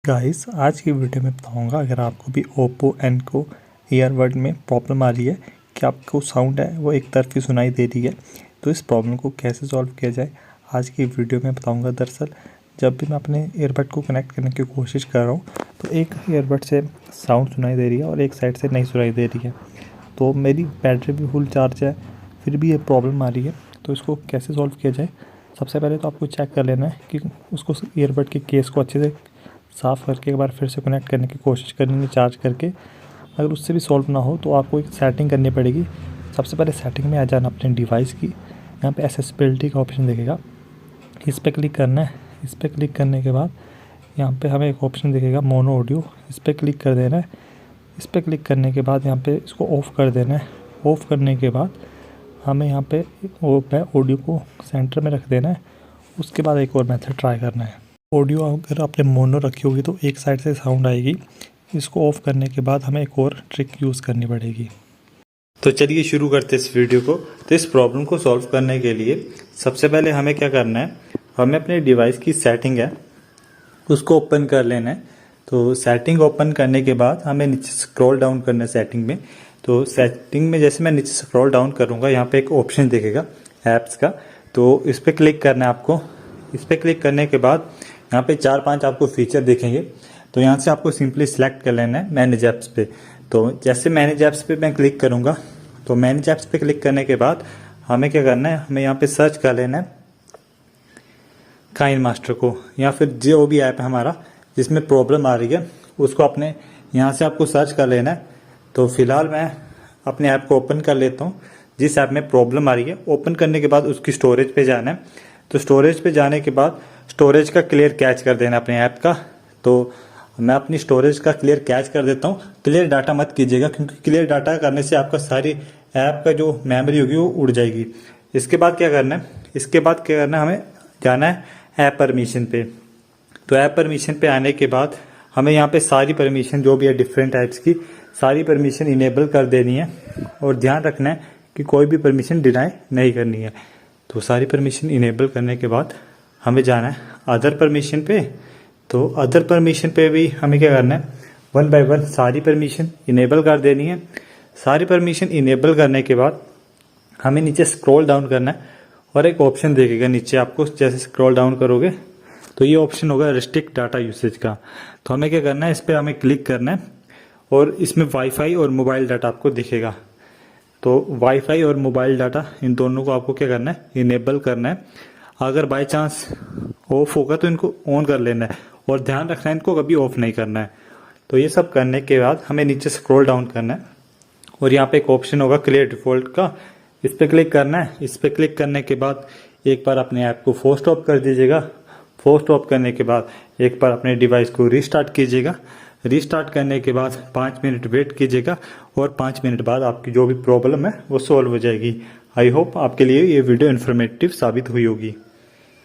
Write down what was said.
Guys आज की video में बताऊंगा अगर आपको भी ओप्पो एनको ईयरबड में प्रॉब्लम आ रही है कि आपको साउंड है वो एक तरफी सुनाई दे रही है, तो इस प्रॉब्लम को कैसे सॉल्व किया जाए आज की वीडियो में बताऊंगा। दरअसल जब भी मैं अपने ईयरबड को कनेक्ट करने की कोशिश कर रहा हूँ तो एक ईयरबड से साउंड सुनाई दे रही है और एक साइड से नहीं सुनाई दे रही है। तो मेरी बैटरी भी फुल चार्ज है फिर भी ये प्रॉब्लम आ रही है, तो इसको कैसे सॉल्व किया जाए। सबसे पहले तो आपको चेक कर लेना है कि उसको ईयरबड के केस को अच्छे से साफ़ करके एक बार फिर से कनेक्ट करने की कोशिश करनी है चार्ज करके। अगर उससे भी सॉल्व ना हो तो आपको एक सेटिंग करनी पड़ेगी। सबसे पहले सेटिंग में आ जाना अपने डिवाइस की, यहाँ पे एक्सेसिबिलिटी का ऑप्शन दिखेगा, इस पर क्लिक करना है। इस पर क्लिक करने के बाद यहाँ पे हमें एक ऑप्शन दिखेगा मोनो ऑडियो, इस पर क्लिक कर देना है। इस पर क्लिक करने के बाद यहाँ पे इसको ऑफ़ कर देना है। ऑफ़ करने के बाद हमें यहाँ पे ऑडियो को सेंटर में रख देना है। उसके बाद एक और मेथड ट्राई करना है। ऑडियो अगर आपने मोनो रखी होगी तो एक साइड से साउंड आएगी। इसको ऑफ़ करने के बाद हमें एक और ट्रिक यूज़ करनी पड़ेगी। तो चलिए शुरू करते हैं इस वीडियो को। तो इस प्रॉब्लम को सॉल्व करने के लिए सबसे पहले हमें क्या करना है, हमें अपने डिवाइस की सेटिंग है उसको ओपन कर लेना है। तो सेटिंग ओपन करने के बाद हमें नीचे स्क्रॉल डाउन करना है सेटिंग में। तो सेटिंग में जैसे मैं नीचे स्क्रॉल डाउन करूँगा यहाँ पे एक ऑप्शन दिखेगा ऐप्स का, तो इस पर क्लिक करना है आपको। इस पर क्लिक करने के बाद यहाँ पे 4-5 आपको फीचर दिखेंगे, तो यहाँ से आपको सिंपली सिलेक्ट कर लेना है मैनेज ऐप्स पे। तो जैसे मैनेज ऐप्स पे मैं क्लिक करूँगा तो मैनेज ऐप्स पे क्लिक करने के बाद हमें क्या करना है, हमें यहाँ पे सर्च कर लेना है काइन मास्टर को, या फिर जो भी ऐप है हमारा जिसमें प्रॉब्लम आ रही है उसको अपने यहाँ से आपको सर्च कर लेना है। तो फिलहाल मैं अपने ऐप को ओपन कर लेता हूँ जिस ऐप में प्रॉब्लम आ रही है। ओपन करने के बाद उसकी स्टोरेज पे जाना है। तो स्टोरेज पे जाने के बाद स्टोरेज का क्लियर कैच कर देना अपने ऐप का। तो मैं अपनी स्टोरेज का क्लियर कैच कर देता हूँ। क्लियर डाटा मत कीजिएगा क्योंकि क्लियर डाटा करने से आपका सारी ऐप का जो मेमोरी होगी वो उड़ जाएगी। इसके बाद क्या करना है, हमें जाना है ऐप परमिशन पे। तो ऐप परमिशन पे आने के बाद हमें यहाँ पे सारी परमिशन जो भी है डिफरेंट ऐप्स की सारी परमिशन इनेबल कर देनी है और ध्यान रखना है कि कोई भी परमिशन डिनाई नहीं करनी है। तो सारी परमिशन इनेबल करने के बाद हमें जाना है अदर परमिशन पे। तो अदर परमिशन पे भी हमें क्या करना है, 1 बाय 1 सारी परमिशन इनेबल कर देनी है। सारी परमिशन इनेबल करने के बाद हमें नीचे स्क्रॉल डाउन करना है और एक ऑप्शन दिखेगा नीचे आपको। जैसे स्क्रॉल डाउन करोगे तो ये ऑप्शन होगा रिस्ट्रिक्ट डाटा यूसेज का। तो हमें क्या करना है, इस पर हमें क्लिक करना है और इसमें वाईफाई और मोबाइल डाटा आपको दिखेगा। तो वाईफाई और मोबाइल डाटा इन दोनों को आपको क्या करना है, इनेबल करना है। अगर बाय चांस ऑफ होगा तो इनको ऑन कर लेना है और ध्यान रखना है इनको कभी ऑफ नहीं करना है। तो ये सब करने के बाद हमें नीचे स्क्रॉल डाउन करना है और यहाँ पे एक ऑप्शन होगा क्लियर डिफॉल्ट का, इस पर क्लिक करना है। इस पर क्लिक करने के बाद एक बार अपने ऐप को फोर्स स्टॉप कर दीजिएगा। फोर्स स्टॉप करने के बाद एक बार अपने डिवाइस को रीस्टार्ट कीजिएगा। रीस्टार्ट करने के बाद 5 मिनट वेट कीजिएगा और 5 मिनट बाद आपकी जो भी प्रॉब्लम है वो सॉल्व हो जाएगी। आई होप आपके लिए ये वीडियो इन्फॉर्मेटिव साबित हुई होगी।